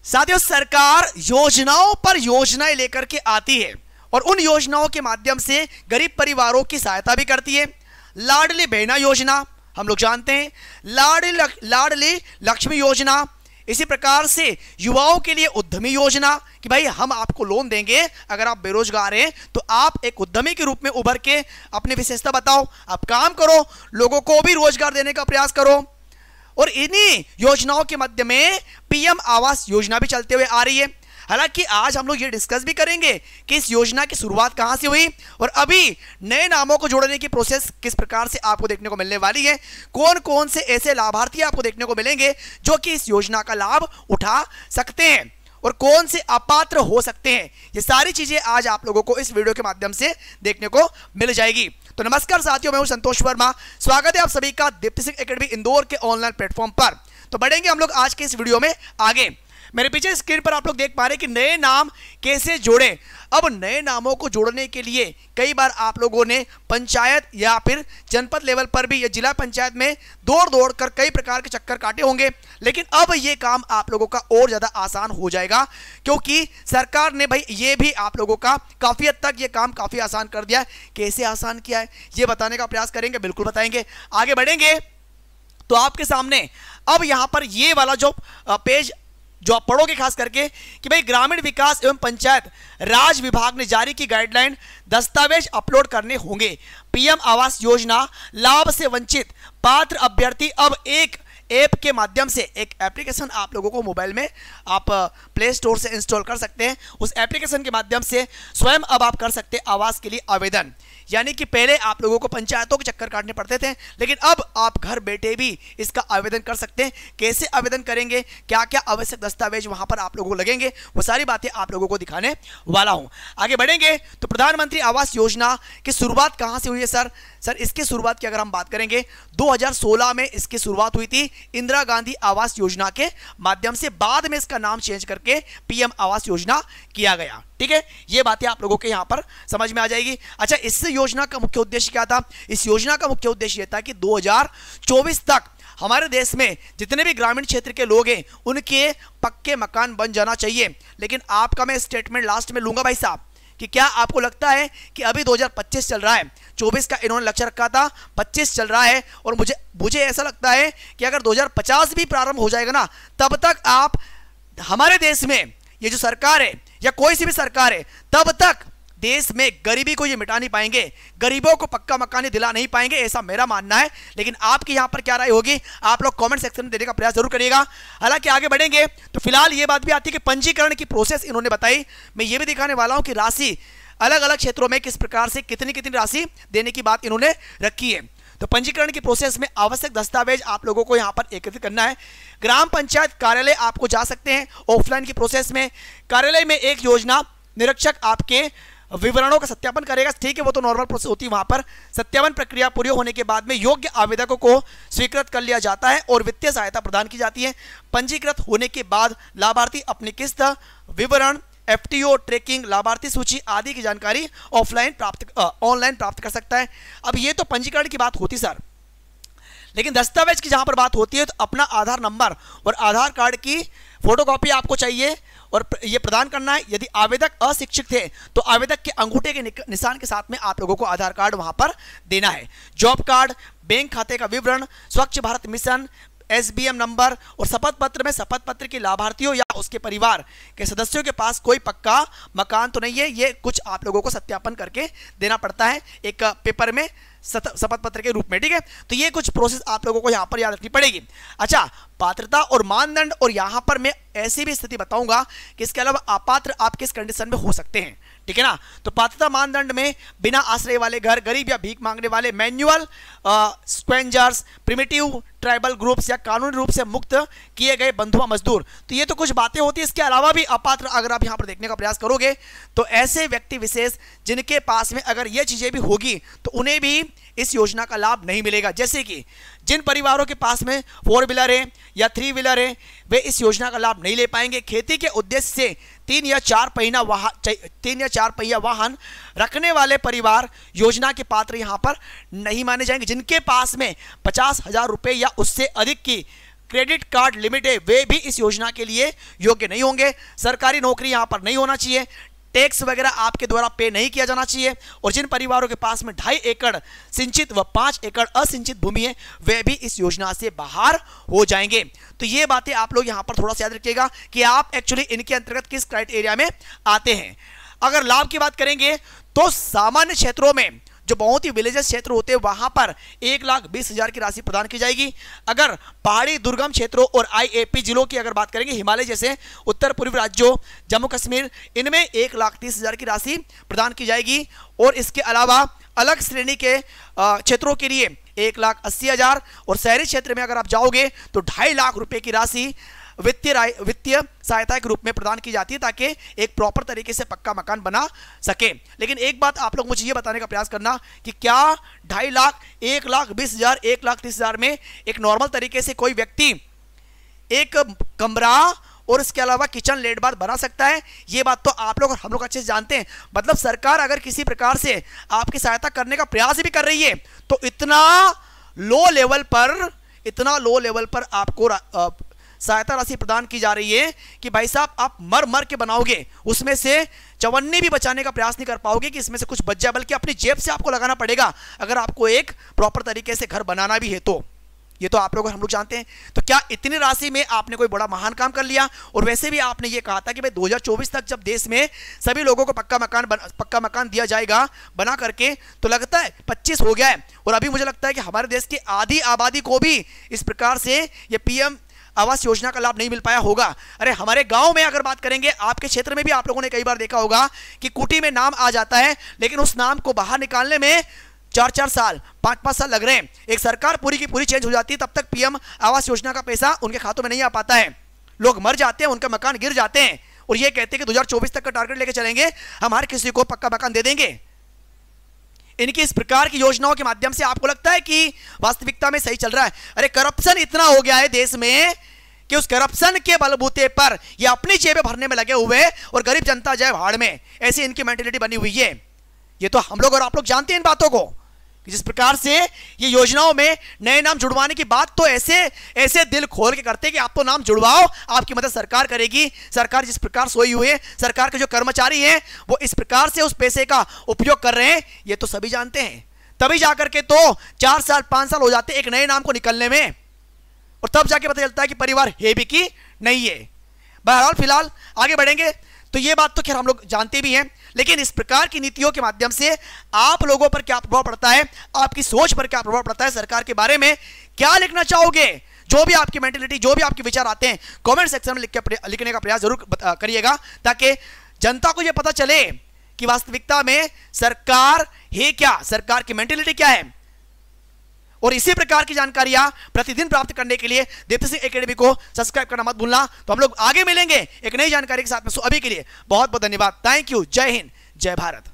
साथियों, सरकार योजनाओं पर योजनाएं लेकर के आती है और उन योजनाओं के माध्यम से गरीब परिवारों की सहायता भी करती है। लाडली बहना योजना हम लोग जानते हैं, लाडली लक्ष्मी योजना, इसी प्रकार से युवाओं के लिए उद्यमी योजना कि भाई हम आपको लोन देंगे, अगर आप बेरोजगार हैं तो आप एक उद्यमी के रूप में उभर के अपनी विशेषता बताओ, आप काम करो, लोगों को भी रोजगार देने का प्रयास करो। और इन्हीं योजनाओं के मध्य में पीएम आवास योजना भी चलते हुए आ रही है। हालांकि आज हम लोग ये डिस्कस भी करेंगे कि इस योजना की शुरुआत कहां से हुई और अभी नए नामों को जोड़ने की प्रोसेस किस प्रकार से आपको देखने को मिलने वाली है, कौन कौन से ऐसे लाभार्थी आपको देखने को मिलेंगे जो कि इस योजना का लाभ उठा सकते हैं और कौन से अपात्र हो सकते हैं। ये सारी चीजें आज आप लोगों को इस वीडियो के माध्यम से देखने को मिल जाएगी। तो नमस्कार साथियों, मैं हूं संतोष वर्मा, स्वागत है आप सभी का दीप्ति सिंह एकेडमी इंदौर के ऑनलाइन प्लेटफॉर्म पर। तो बढ़ेंगे हम लोग आज के इस वीडियो में आगे। मेरे पीछे स्क्रीन पर आप लोग देख पा रहे हैं कि नए नाम कैसे जोड़ें। अब नए नामों को जोड़ने के लिए कई बार आप लोगों ने पंचायत या फिर जनपद लेवल पर भी या जिला पंचायत में दौड़ कर कई प्रकार के चक्कर काटे होंगे, लेकिन अब ये काम आप लोगों का और ज्यादा आसान हो जाएगा क्योंकि सरकार ने भाई ये भी आप लोगों का काफी हद तक ये काम काफी आसान कर दिया है। कैसे आसान किया है ये बताने का प्रयास करेंगे, बिल्कुल बताएंगे। आगे बढ़ेंगे तो आपके सामने अब यहां पर ये वाला जो पेज जो आप पढ़ोगे खास करके कि भाई ग्रामीण विकास एवं पंचायत राज विभाग ने जारी की गाइडलाइन, दस्तावेज अपलोड करने होंगे। पीएम आवास योजना लाभ से वंचित पात्र अभ्यर्थी अब एक ऐप के माध्यम से, एक एप्लीकेशन आप लोगों को मोबाइल में आप प्ले स्टोर से इंस्टॉल कर सकते हैं। उस एप्लीकेशन के माध्यम से स्वयं अब आप कर सकते हैं आवास के लिए आवेदन। यानी कि पहले आप लोगों को पंचायतों के चक्कर काटने पड़ते थे, लेकिन अब आप घर बैठे भी इसका आवेदन कर सकते हैं। कैसे आवेदन करेंगे, क्या क्या आवश्यक दस्तावेज वहां पर आप लोगों को लगेंगे, वो सारी बातें आप लोगों को दिखाने वाला हूं। आगे बढ़ेंगे तो प्रधानमंत्री आवास योजना की शुरुआत कहां से हुई है सर? इसकी शुरुआत की अगर हम बात करेंगे 2016 में इसकी शुरुआत हुई थी इंदिरा गांधी आवास योजना के माध्यम से। बाद में इसका नाम चेंज करके पीएम आवास योजना किया गया। ठीक है, ये बातें आप लोगों के यहां पर समझ में आ जाएगी। अच्छा, इस योजना का मुख्य उद्देश्य क्या था? इस योजना का मुख्य उद्देश्य यह था कि 2024 तक हमारे देश में जितने भी ग्रामीण क्षेत्र के लोग हैं उनके पक्के मकान बन जाना चाहिए। लेकिन आपका मैं स्टेटमेंट लास्ट में लूंगा भाई साहब कि क्या आपको लगता है कि अभी 2025 चल रहा है, 24 का इन्होंने लक्ष्य रखा था, 25 चल रहा है और मुझे ऐसा लगता है कि अगर 2050 भी प्रारंभ हो जाएगा ना, तब तक आप हमारे देश में ये जो सरकार है या कोई सी भी सरकार है, तब तक देश में गरीबी को ये मिटा नहीं पाएंगे, गरीबों को पक्का मकान दिला नहीं पाएंगे, ऐसा मेरा मानना है। लेकिन आपकी यहां पर क्या राय होगी, आप लोग कमेंट सेक्शन में देने का प्रयास जरूर करिएगा। हालांकि आगे बढ़ेंगे तो फिलहाल ये बात भी आती है कि पंजीकरण की प्रोसेस इन्होंने बताई। मैं ये भी दिखाने वाला हूं कि राशि अलग अलग क्षेत्रों में किस प्रकार से कितनी कितनी राशि देने की बात इन्होंने रखी है। तो पंजीकरण की प्रोसेस में आवश्यक दस्तावेज आप लोगों को यहां पर एकत्रित करना है। ग्राम पंचायत कार्यालय आपको जा सकते हैं ऑफलाइन की प्रोसेस में। कार्यालय में एक योजना निरीक्षक आपके विवरणों का सत्यापन करेगा। ठीक है, वो तो नॉर्मल प्रोसेस होती है। वहां पर सत्यापन प्रक्रिया पूरी होने के बाद में योग्य आवेदकों को स्वीकृत कर लिया जाता है और वित्तीय सहायता प्रदान की जाती है। पंजीकृत होने के बाद लाभार्थी अपनी किस्त विवरण, एफटीओ ट्रैकिंग, लाभार्थी सूची आदि की जानकारी ऑनलाइन प्राप्त कर सकता है। अब ये तो पंजीकरण की बात होती सर, लेकिन दस्तावेज की जहां पर बात होती है तो अपना आधार नंबर और आधार कार्ड की फोटोकॉपी आपको चाहिए और ये प्रदान करना है। यदि आवेदक अशिक्षित थे तो आवेदक के अंगूठे के निशान के साथ में आप लोगों को आधार कार्ड वहां पर देना है। जॉब कार्ड, बैंक खाते का विवरण, स्वच्छ भारत मिशन, एसबीएम नंबर और शपथ पत्र में शपथ पत्र के लाभार्थियों या उसके परिवार के सदस्यों के पास कोई पक्का मकान तो नहीं है, ये कुछ आप लोगों को सत्यापन करके देना पड़ता है एक पेपर में शपथ पत्र के रूप में। ठीक है, तो ये कुछ प्रोसेस आप लोगों को यहां पर याद रखनी पड़ेगी। अच्छा, पात्रता और मानदंड, और यहां पर मैं ऐसी भी स्थिति बताऊंगा कि इसके अलावा अपात्र आप किस कंडीशन में हो सकते हैं। ठीक है ना, तो पात्रता मानदंड में बिना आश्रय वाले घर, गरीब या भीख मांगने वाले, manual scavengers, primitive tribal groups या कानूनी रूप से मुक्त किए गए बंधुआ मजदूर। तो ये तो कुछ बातें होती है। इसके अलावा भी अपात्र अगर आप यहां पर देखने का प्रयास करोगे तो ऐसे व्यक्ति विशेष जिनके पास में अगर ये चीजें भी होगी तो उन्हें भी इस योजना का लाभ नहीं मिलेगा। जैसे कि जिन परिवारों के पास में 4 व्हीलर है या 3 व्हीलर है, वे इस योजना का लाभ नहीं ले पाएंगे। खेती के उद्देश्य से 3 या 4 पहिया वाहन रखने वाले परिवार योजना के पात्र यहां पर नहीं माने जाएंगे। जिनके पास में 50,000 रुपए या उससे अधिक की क्रेडिट कार्ड लिमिट है वे भी इस योजना के लिए योग्य नहीं होंगे। सरकारी नौकरी यहां पर नहीं होना चाहिए, टैक्स वगैरह आपके द्वारा पे नहीं किया जाना चाहिए, और जिन परिवारों के पास में 2.5 एकड़ सिंचित व 5 एकड़ असिंचित भूमि है वे भी इस योजना से बाहर हो जाएंगे। तो ये बातें आप लोग यहां पर थोड़ा सा याद रखिएगा कि आप एक्चुअली इनके अंतर्गत किस क्राइटेरिया में आते हैं। अगर लाभ की बात करेंगे तो सामान्य क्षेत्रों में जो बहुत ही विलेजेस क्षेत्र होते हैं वहां पर 1,20,000 की राशि प्रदान की जाएगी। अगर पहाड़ी दुर्गम क्षेत्रों और IAP जिलों की अगर बात करेंगे, हिमालय जैसे उत्तर पूर्वी राज्यों, जम्मू कश्मीर, इनमें 1,30,000 की राशि प्रदान की जाएगी। और इसके अलावा अलग श्रेणी के क्षेत्रों के लिए 1,80,000, और शहरी क्षेत्र में अगर आप जाओगे तो 2.5 लाख रुपए की राशि वित्तीय सहायता के रूप में प्रदान की जाती है ताकि एक प्रॉपर तरीके से पक्का मकान बना सके। लेकिन एक बात आप लोग मुझे ये बताने का प्रयास करना कि क्या 2.5 लाख, 1,20,000, 1,30,000 में एक नॉर्मल तरीके से कोई व्यक्ति एक कमरा और इसके अलावा किचन लेट बाथ बना सकता है? ये बात तो आप लोग और हम लोग अच्छे से जानते हैं। मतलब सरकार अगर किसी प्रकार से आपकी सहायता करने का प्रयास भी कर रही है तो इतना लो लेवल पर आपको सहायता राशि प्रदान की जा रही है कि भाई साहब आप मर मर के बनाओगे, उसमें से चवन्नी भी बचाने का प्रयास नहीं कर पाओगे कि इसमें से कुछ बच जाए, बल्कि अपनी जेब से आपको लगाना पड़ेगा अगर आपको एक प्रॉपर तरीके से घर बनाना भी है तो। ये तो आप लोग हम लोग जानते हैं। तो क्या इतनी राशि में आपने कोई बड़ा महान काम कर लिया? और वैसे भी आपने ये कहा था कि भाई 2024 तक जब देश में सभी लोगों को पक्का मकान दिया जाएगा बना करके, तो लगता है 25 हो गया है, और अभी मुझे लगता है कि हमारे देश की आधी आबादी को भी इस प्रकार से ये PM आवास योजना का लाभ नहीं मिल पाया होगा। अरे हमारे गांव में अगर बात करेंगे, आपके क्षेत्र में भी आप लोगों ने कई बार देखा होगा कि कुटी में नाम आ जाता है, लेकिन उस नाम को बाहर निकालने में 4-4 साल, 5-5 साल लग रहे हैं। एक सरकार पूरी की पूरी चेंज हो जाती है, तब तक PM आवास योजना का पैसा उनके खातों में नहीं आ पाता है। लोग मर जाते हैं, उनका मकान गिर जाते हैं, और ये कहते हैं कि 2024 तक का टारगेट लेके चलेंगे, हम हर किसी को पक्का मकान दे देंगे। इनकी इस प्रकार की योजनाओं के माध्यम से आपको लगता है कि वास्तविकता में सही चल रहा है? अरे करप्शन इतना हो गया है देश में कि उस करप्शन के बलबूते पर ये अपनी जेबें भरने में लगे हुए और गरीब जनता जाए भाड़ में, ऐसी इनकी मेंटेलिटी बनी हुई है। ये तो हम लोग और आप लोग जानते हैं इन बातों को कि जिस प्रकार से ये योजनाओं में नए नाम जुड़वाने की बात तो ऐसे दिल खोल के करते हैं कि आप तो नाम जुड़वाओ, आपकी मदद सरकार करेगी। सरकार जिस प्रकार सोई हुई है, सरकार के जो कर्मचारी हैं वो इस प्रकार से उस पैसे का उपयोग कर रहे हैं, ये तो सभी जानते हैं। तभी जाकर के तो 4 साल 5 साल हो जाते एक नए नाम को निकलने में, और तब जाके पता चलता है कि परिवार है भी कि नहीं है। बहरहाल फिलहाल आगे बढ़ेंगे तो ये बात तो खैर हम लोग जानते भी हैं, लेकिन इस प्रकार की नीतियों के माध्यम से आप लोगों पर क्या प्रभाव पड़ता है, आपकी सोच पर क्या प्रभाव पड़ता है, सरकार के बारे में क्या लिखना चाहोगे? जो भी आपकी मेंटेलिटी, जो भी आपके विचार आते हैं कमेंट सेक्शन में लिखने का प्रयास जरूर करिएगा, ताकि जनता को यह पता चले कि वास्तविकता में सरकार है क्या, सरकार की मेंटेलिटी क्या है। और इसी प्रकार की जानकारियां प्रतिदिन प्राप्त करने के लिए दीप्ति सिंह एकेडमी को सब्सक्राइब करना मत भूलना। तो हम लोग आगे मिलेंगे एक नई जानकारी के साथ में। सो अभी के लिए बहुत बहुत धन्यवाद। Thank you. जय हिंद, जय भारत।